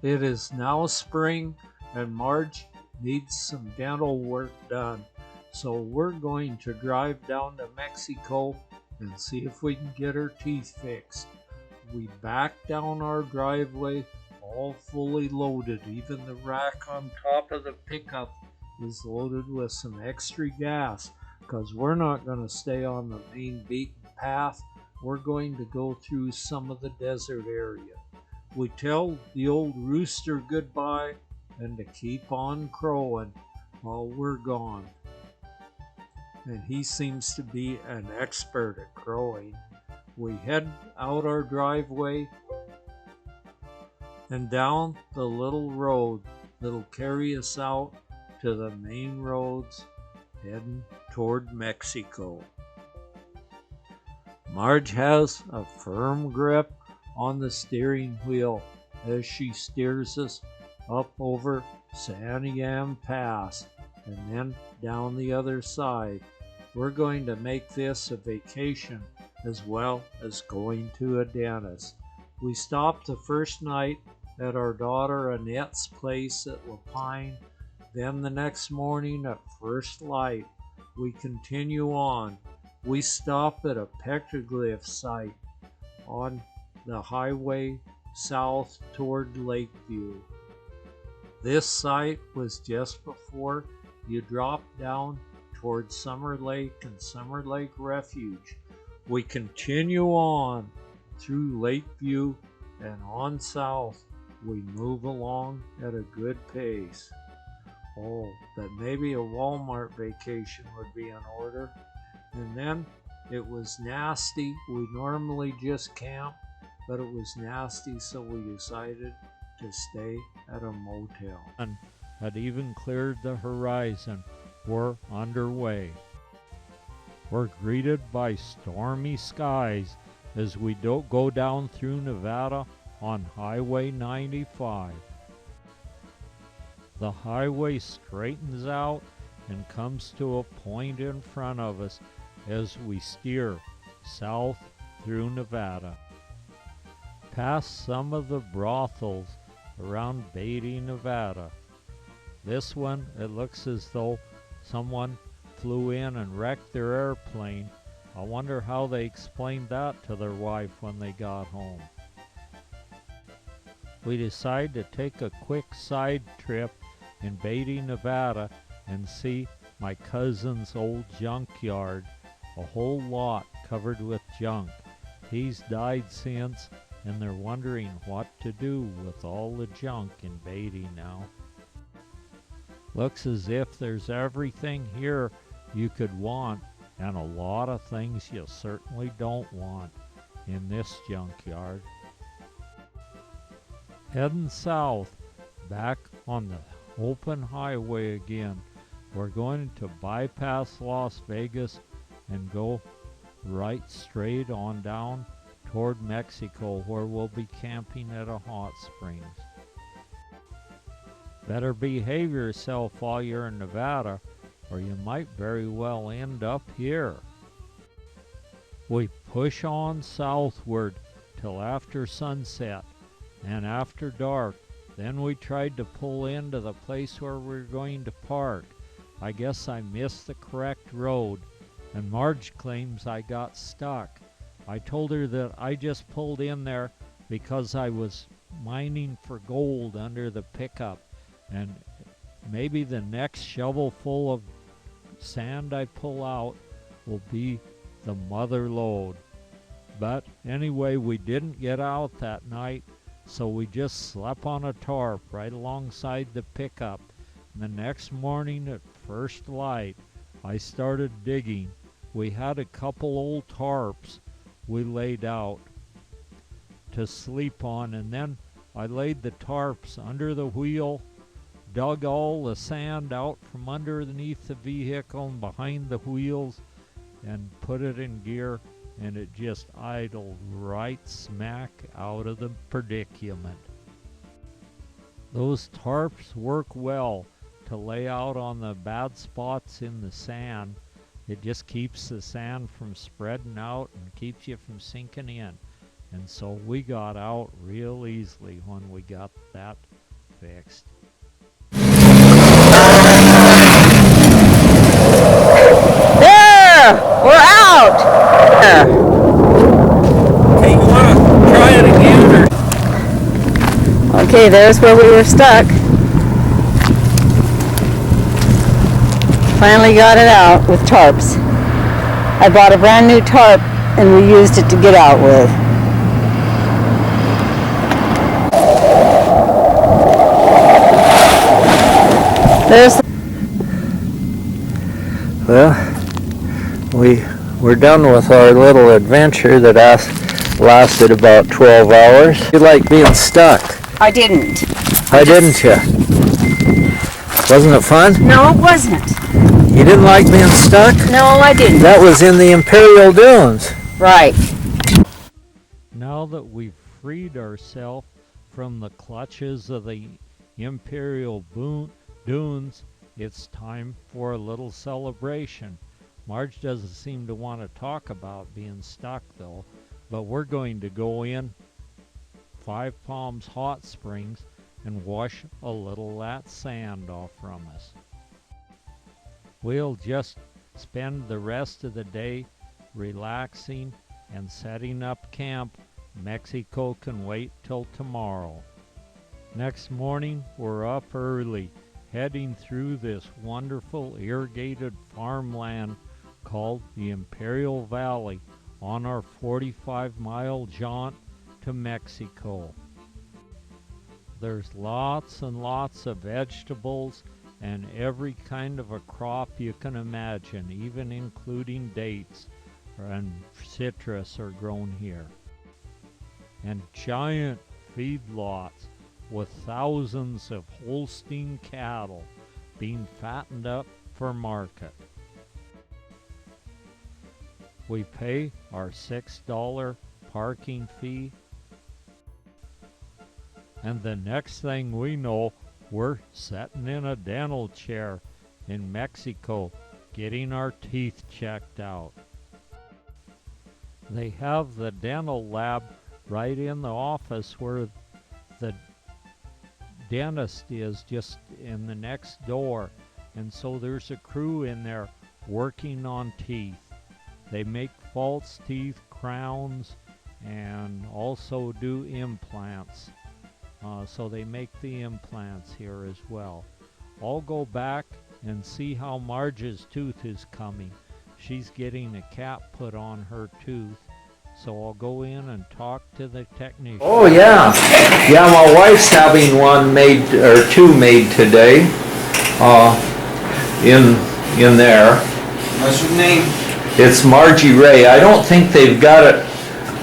It is now spring, and Marge needs some dental work done. So we're going to drive down to Mexico and see if we can get her teeth fixed. We back down our driveway, all fully loaded. Even the rack on top of the pickup is loaded with some extra gas because we're not going to stay on the main beaten path. We're going to go through some of the desert area. We tell the old rooster goodbye and to keep on crowing while we're gone. And he seems to be an expert at crowing. We head out our driveway and down the little road that'll carry us out to the main roads heading toward Mexico. Marge has a firm grip on the steering wheel as she steers us up over Santiam Pass and then down the other side. We're going to make this a vacation as well as going to a dentist. We stopped the first night at our daughter Annette's place at Lapine. Then the next morning at first light, we continue on. We stop at a petroglyph site on the highway south toward Lakeview. This site was just before you drop down toward Summer Lake and Summer Lake Refuge. We continue on through Lakeview and on south. We move along at a good pace. Oh, that maybe a Walmart vacation would be in order. And then it was nasty. We normally just camp, but it was nasty, so we decided to stay at a motel. And had even cleared the horizon. We're underway. We're greeted by stormy skies as we go down through Nevada on Highway 95. The highway straightens out and comes to a point in front of us as we steer south through Nevada. Past some of the brothels around Beatty, Nevada. This one, it looks as though someone flew in and wrecked their airplane. I wonder how they explained that to their wife when they got home. We decide to take a quick side trip in Beatty, Nevada and see my cousin's old junkyard, a whole lot covered with junk. He's died since, and they're wondering what to do with all the junk in Beatty now. Looks as if there's everything here you could want and a lot of things you certainly don't want in this junkyard. Heading south, back on the open highway again. We're going to bypass Las Vegas and go right straight on down toward Mexico, where we'll be camping at a hot springs. Better behave yourself while you're in Nevada, or you might very well end up here. We push on southward till after sunset, and after dark, then we tried to pull into the place where we're going to park. I guess I missed the correct road, and Marge claims I got stuck. I told her that I just pulled in there because I was mining for gold under the pickup, and maybe the next shovel full of sand I pull out will be the mother lode. But anyway, we didn't get out that night, so we just slept on a tarp right alongside the pickup. And the next morning at first light, I started digging. We had a couple old tarps we laid out to sleep on, and then I laid the tarps under the wheel, dug all the sand out from underneath the vehicle and behind the wheels, and put it in gear, and it just idled right smack out of the predicament. Those tarps work well to lay out on the bad spots in the sand. It just keeps the sand from spreading out and keeps you from sinking in. And so we got out real easily when we got that fixed. There! We're out! Hey, you want to try it again? Or? Okay, there's where we were stuck. Finally got it out with tarps. I bought a brand new tarp and we used it to get out with. There's. Well, we're done with our little adventure that lasted about 12 hours. You like being stuck? I didn't. Why didn't you? Wasn't it fun? No, it wasn't. You didn't like being stuck? No, I didn't. That was in the Imperial Dunes. Right. Now that we've freed ourselves from the clutches of the Imperial Dunes, it's time for a little celebration. Marge doesn't seem to want to talk about being stuck though, but we're going to go in Five Palms Hot Springs and wash a little of that sand off from us. We'll just spend the rest of the day relaxing and setting up camp. Mexico can wait till tomorrow. Next morning, we're up early, heading through this wonderful irrigated farmland called the Imperial Valley on our 45-mile jaunt to Mexico. There's lots and lots of vegetables and every kind of a crop you can imagine, even including dates and citrus are grown here. And giant feedlots with thousands of Holstein cattle being fattened up for market. We pay our $6 parking fee, and the next thing we know, we're sitting in a dental chair in Mexico getting our teeth checked out. They have the dental lab right in the office where the dentist is, just in the next door, and so there's a crew in there working on teeth. They make false teeth, crowns, and also do implants. So they make the implants here as well. I'll go back and see how Marge's tooth is coming. She's getting a cap put on her tooth, so I'll go in and talk to the technician. Oh yeah, yeah. My wife's having one made or two made today. In there. What's your name? It's Margie Ray. I don't think they've got it.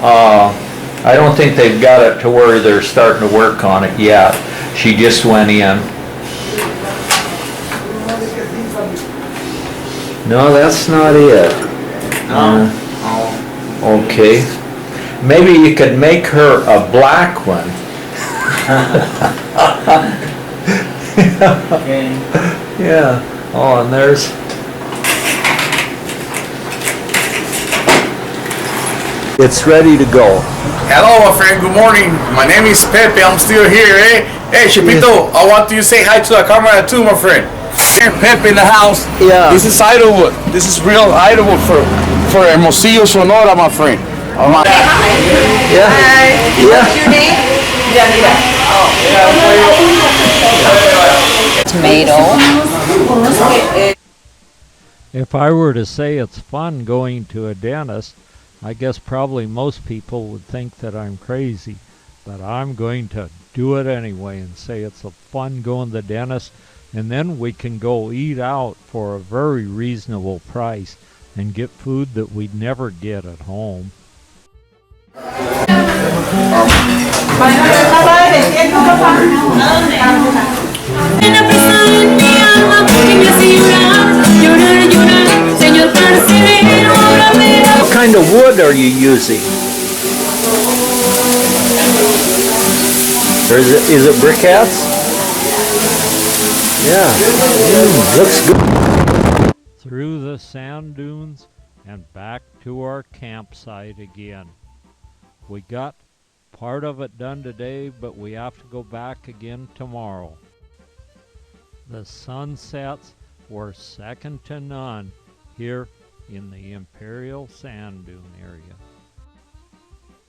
I don't think they've got it to where they're starting to work on it yet. She just went in. No, that's not it. No. Okay. Maybe you could make her a black one. Okay. Yeah. Oh, and there's. It's ready to go. Hello, my friend. Good morning. My name is Pepe. I'm still here, eh? Hey, Chipito, I want you to say hi to the camera too, my friend. Here, Pepe in the house. Yeah. This is Idlewood. This is real Idlewood for Hermosillo, Sonora, my friend. Yeah. Yeah. What's your name? Tomato. If I were to say it's fun going to a dentist, I guess probably most people would think that I'm crazy, but I'm going to do it anyway and say it's a fun going to the dentist, and then we can go eat out for a very reasonable price and get food that we'd never get at home. What kind of wood are you using? Or is it briquettes? Yeah. Looks good. Through the sand dunes and back to our campsite again. We got part of it done today, but we have to go back again tomorrow. The sunsets were second to none here in the Imperial Sand Dune area.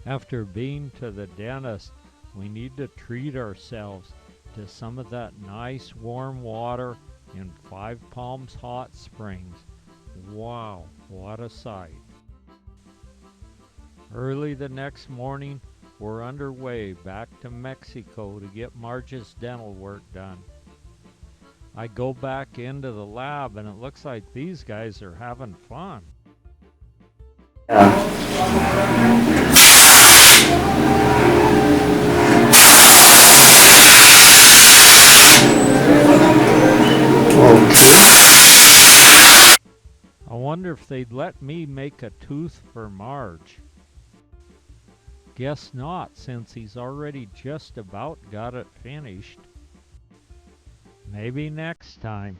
After being to the dentist, we need to treat ourselves to some of that nice warm water in Five Palms Hot Springs. Wow, what a sight. Early the next morning, we're underway back to Mexico to get Marge's dental work done. I go back into the lab and it looks like these guys are having fun. I wonder if they'd let me make a tooth for Marge. Guess not, since he's already just about got it finished. Maybe next time.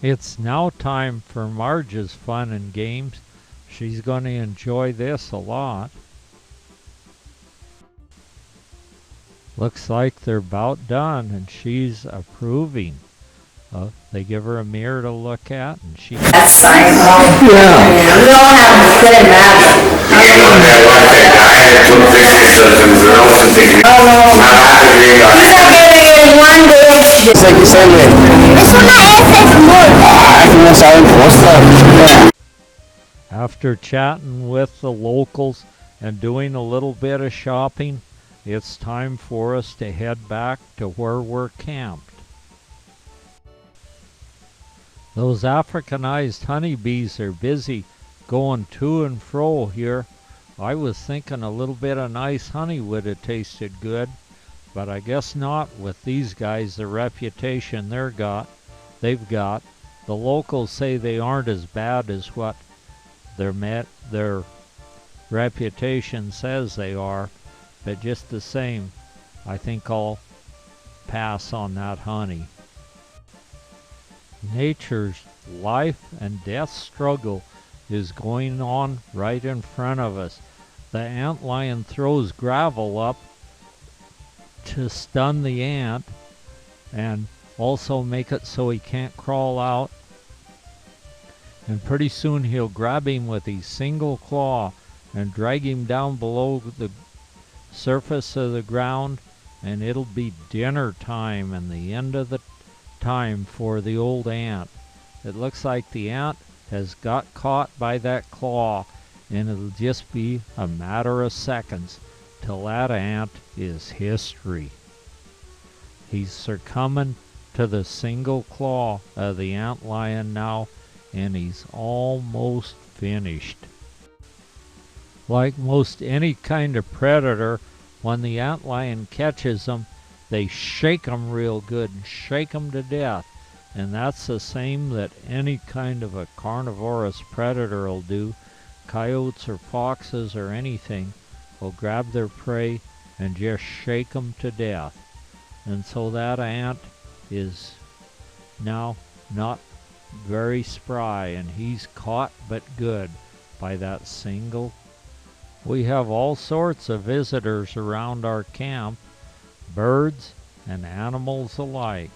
It's now time for Marge's fun and games. She's going to enjoy this a lot. Looks like they're about done and she's approving. They give her a mirror to look at and she... That's fine. We all have the same habit. It's like you said, After chatting with the locals and doing a little bit of shopping, it's time for us to head back to where we're camped. Those Africanized honeybees are busy going to and fro here. I was thinking a little bit of nice honey would have tasted good, but I guess not with these guys, the reputation they've got. The locals say they aren't as bad as what their reputation says they are, but just the same, I think I'll pass on that honey. Nature's life and death struggle is going on right in front of us. The antlion throws gravel up to stun the ant and also make it so he can't crawl out. And pretty soon he'll grab him with his single claw and drag him down below the surface of the ground, and it'll be dinner time and the end of the time for the old ant. It looks like the ant has got caught by that claw, and it'll just be a matter of seconds till that ant is history. He's succumbing to the single claw of the antlion now, and he's almost finished. Like most any kind of predator, when the antlion catches them, they shake them real good and shake them to death. And that's the same that any kind of a carnivorous predator will do. Coyotes or foxes or anything will grab their prey and just shake them to death. And so that ant is now not very spry, and he's caught but good by that single. We have all sorts of visitors around our camp, birds and animals alike.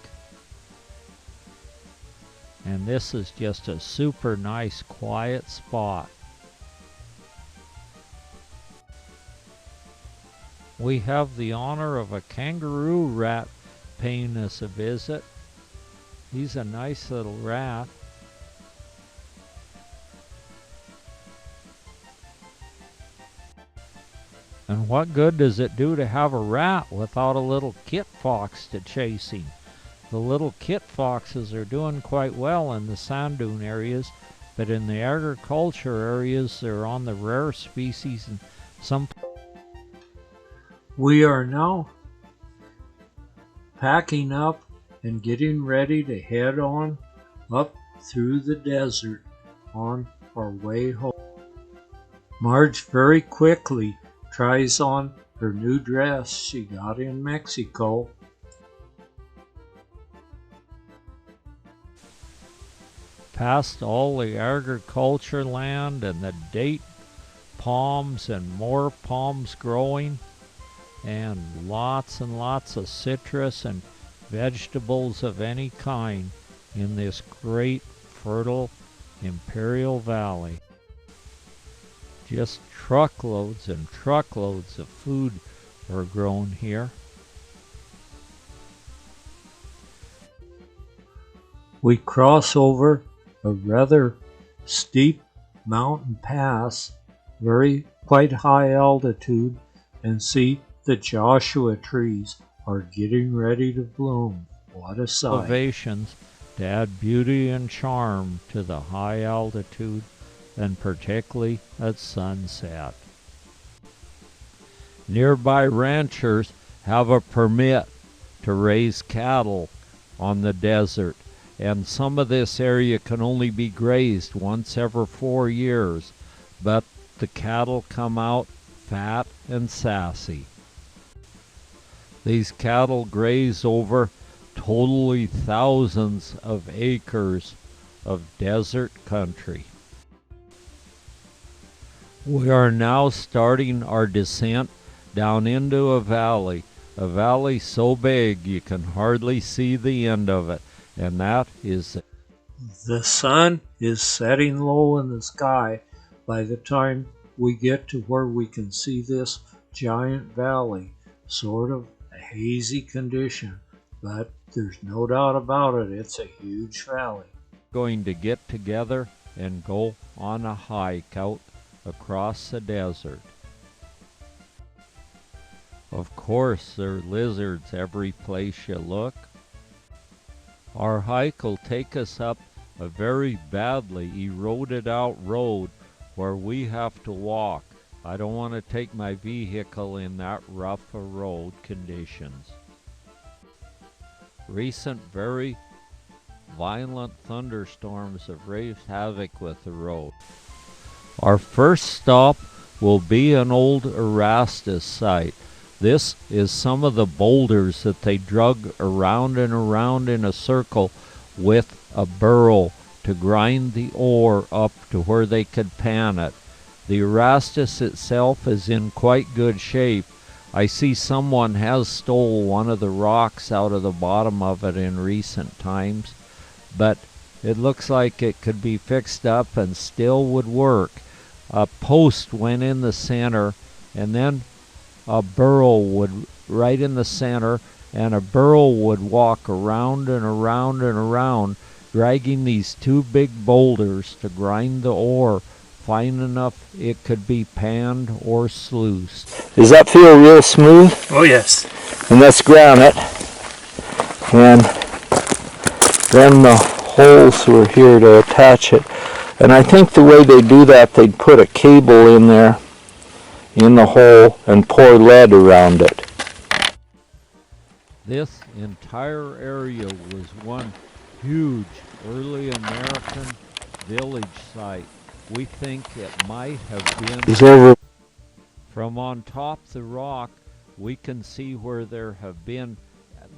And this is just a super nice quiet spot. We have the honor of a kangaroo rat paying us a visit. He's a nice little rat. And what good does it do to have a rat without a little kit fox to chase him? The little kit foxes are doing quite well in the sand dune areas, but in the agriculture areas they're on the rare species and We are now packing up and getting ready to head on up through the desert on our way home. Marge very quickly tries on her new dress she got in Mexico. Past all the agriculture land and the date palms and more palms growing, and lots of citrus and vegetables of any kind in this great fertile Imperial Valley. Just truckloads and truckloads of food are grown here. We cross over a rather steep mountain pass, quite high altitude, and see the Joshua trees are getting ready to bloom. What a sight. Elevations to add beauty and charm to the high altitude, and particularly at sunset. Nearby ranchers have a permit to raise cattle on the desert, and some of this area can only be grazed once every 4 years, but the cattle come out fat and sassy. These cattle graze over totally thousands of acres of desert country. We are now starting our descent down into a valley so big you can hardly see the end of it, and that is the sun is setting low in the sky by the time we get to where we can see this giant valley, sort of a hazy condition, but there's no doubt about it, it's a huge valley. Going to get together and go on a hike out across the desert. Of course, there are lizards every place you look. Our hike will take us up a very badly eroded out road where we have to walk. I don't want to take my vehicle in that rough a road conditions. Recent very violent thunderstorms have raised havoc with the road. Our first stop will be an old Erastus site. This is some of the boulders that they drug around and around in a circle with a burro to grind the ore up to where they could pan it. The Erastus itself is in quite good shape. I see someone has stole one of the rocks out of the bottom of it in recent times, but it looks like it could be fixed up and still would work. A post went in the center, and then a burro would right in the center, and a burro would walk around and around and around, dragging these two big boulders to grind the ore fine enough it could be panned or sluiced. Does that feel real smooth? Oh yes. And that's granite. And then the holes were here to attach it. And I think the way they do that, they'd put a cable in there, in the hole, and pour lead around it. This entire area was one huge early American village site. We think it might have been. From on top the rock, we can see where there have been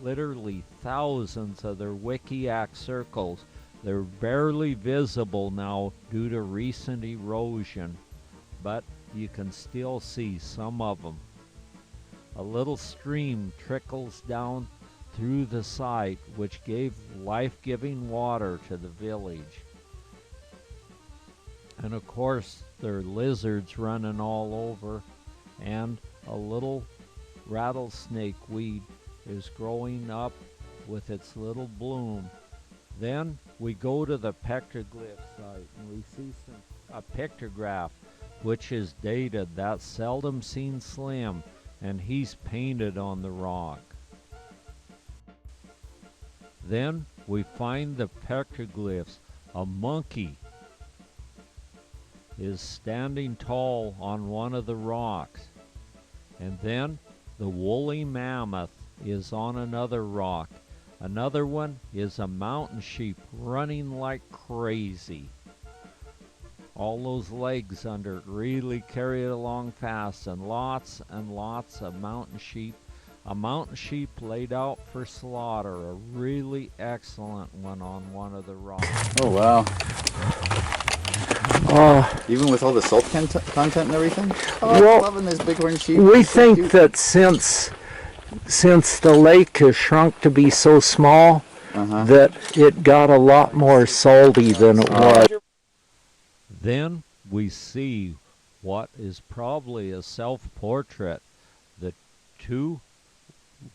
literally thousands of their Wikiac circles. They're barely visible now due to recent erosion, but you can still see some of them. A little stream trickles down through the site, which gave life-giving water to the village. And of course, there are lizards running all over, and a little rattlesnake weed is growing up with its little bloom. Then we go to the petroglyph site, and we see a pictograph, which is dated. That's Seldom Seen Slim, and he's painted on the rock. Then we find the petroglyphs, a monkey is standing tall on one of the rocks. And then the woolly mammoth is on another rock. Another one is a mountain sheep running like crazy. All those legs under it really carry it along fast, and lots of mountain sheep. A mountain sheep laid out for slaughter, a really excellent one on one of the rocks. Oh wow. Even with all the salt content and everything? Oh, Well, I'm loving this bighorn sheep. we It's so think cute. that since the lake has shrunk to be so small, that it got a lot more salty than it was. Then we see what is probably a self-portrait, the two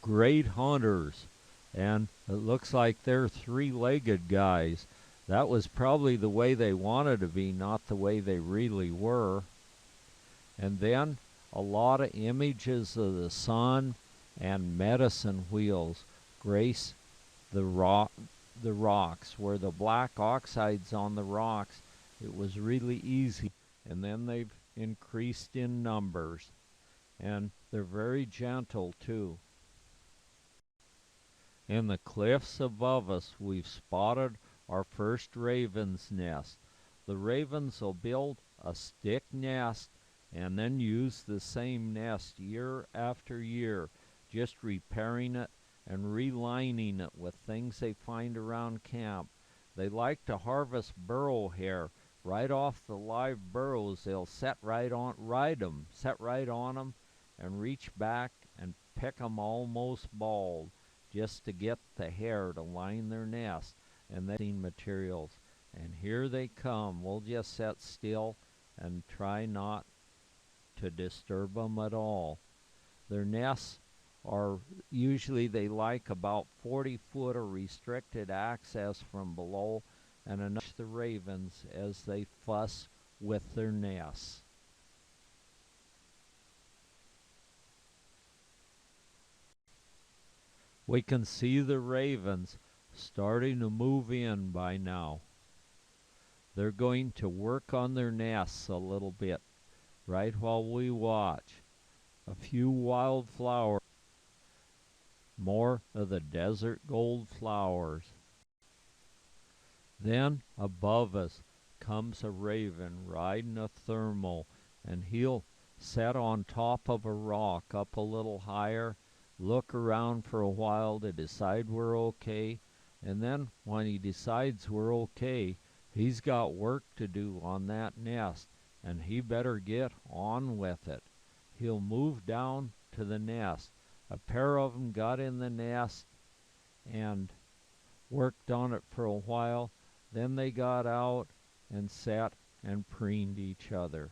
great hunters, and it looks like they're three-legged guys. That was probably the way they wanted to be, not the way they really were. And then a lot of images of the sun and medicine wheels grace the rocks. Where the black oxides on the rocks, it was really easy. And then they've increased in numbers. And they're very gentle too. In the cliffs above us, we've spotted our first raven's nest. The ravens will build a stick nest and then use the same nest year after year, just repairing it and relining it with things they find around camp. They like to harvest burrow hair right off the live burrows. They'll set right on them and reach back and pick them almost bald just to get the hair to line their nest. And they materials. And here they come. We'll just sit still and try not to disturb them at all. Their nests are usually, they like about 40 foot of restricted access from below, and enough the ravens as they fuss with their nests. We can see the ravens starting to move in by now. They're going to work on their nests a little bit right while we watch. A few wildflowers, more of the desert gold flowers. Then above us comes a raven riding a thermal, and he'll set on top of a rock up a little higher, look around for a while to decide we're okay. And then when he decides we're okay, he's got work to do on that nest, and he better get on with it. He'll move down to the nest. A pair of them got in the nest and worked on it for a while. Then they got out and sat and preened each other.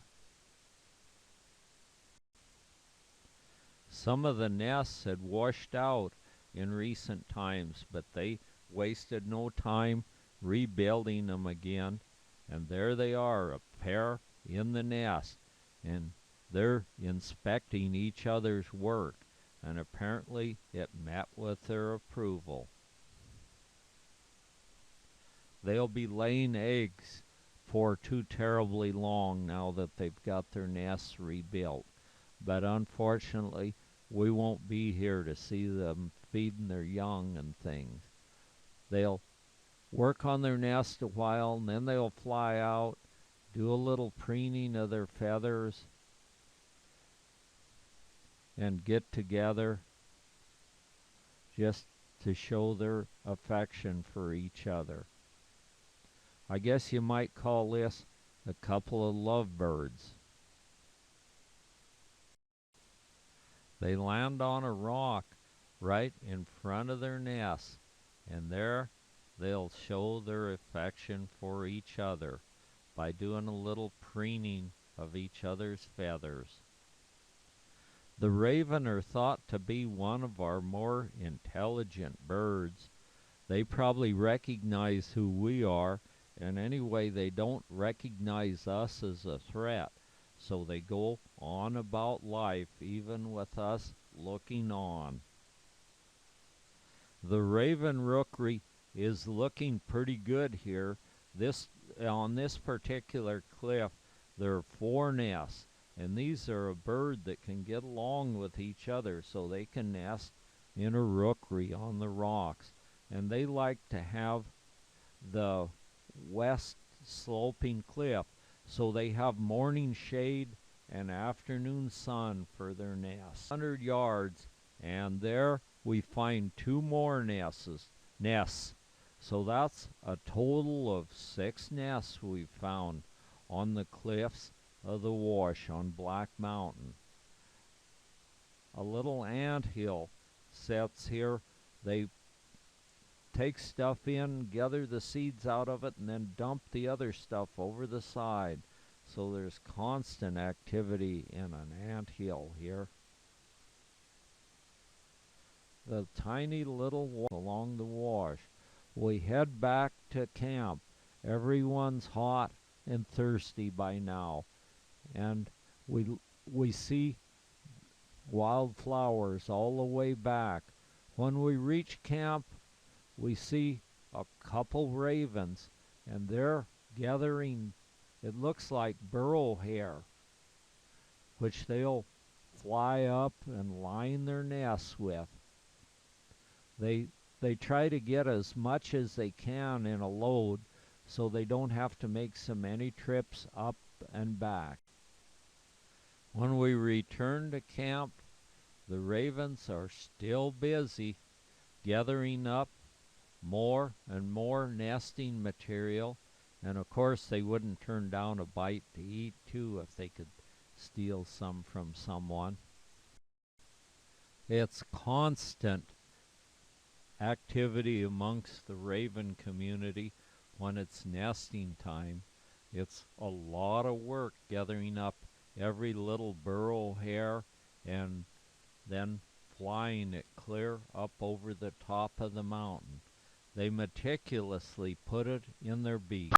Some of the nests had washed out in recent times, but they wasted no time rebuilding them again, and there they are, a pair in the nest, and they're inspecting each other's work, and apparently it met with their approval. They'll be laying eggs for too terribly long now that they've got their nests rebuilt, but unfortunately we won't be here to see them feeding their young and things. They'll work on their nest a while, and then they'll fly out, do a little preening of their feathers, and get together just to show their affection for each other. I guess you might call this a couple of lovebirds. They land on a rock right in front of their nest, and there they'll show their affection for each other by doing a little preening of each other's feathers. The raven are thought to be one of our more intelligent birds. They probably recognize who we are, and anyway, they don't recognize us as a threat, so they go on about life even with us looking on. The raven rookery is looking pretty good here. On this particular cliff, There are 4 nests, and these are a bird that can get along with each other, so they can nest in a rookery on the rocks. And they like to have the west sloping cliff, so they have morning shade and afternoon sun for their nests. 100 yards, and there we find 2 more nests. So that's a total of 6 nests we've found on the cliffs of the Wash on Black Mountain. A little ant hill sets here. They take stuff in, gather the seeds out of it, and then dump the other stuff over the side. So there's constant activity in an ant hill here. The tiny little walk along the Wash. We head back to camp. Everyone's hot and thirsty by now, and we see wildflowers all the way back. When we reach camp, we see a couple ravens, and they're gathering, it looks like burrow hair, which they'll fly up and line their nests with. They try to get as much as they can in a load, so they don't have to make so many trips up and back. When we return to camp, the ravens are still busy gathering up more and more nesting material, and of course they wouldn't turn down a bite to eat too if they could steal some from someone. It's constant activity amongst the raven community when it's nesting time. It's a lot of work gathering up every little burrow hair and then flying it clear up over the top of the mountain. They meticulously put it in their beak.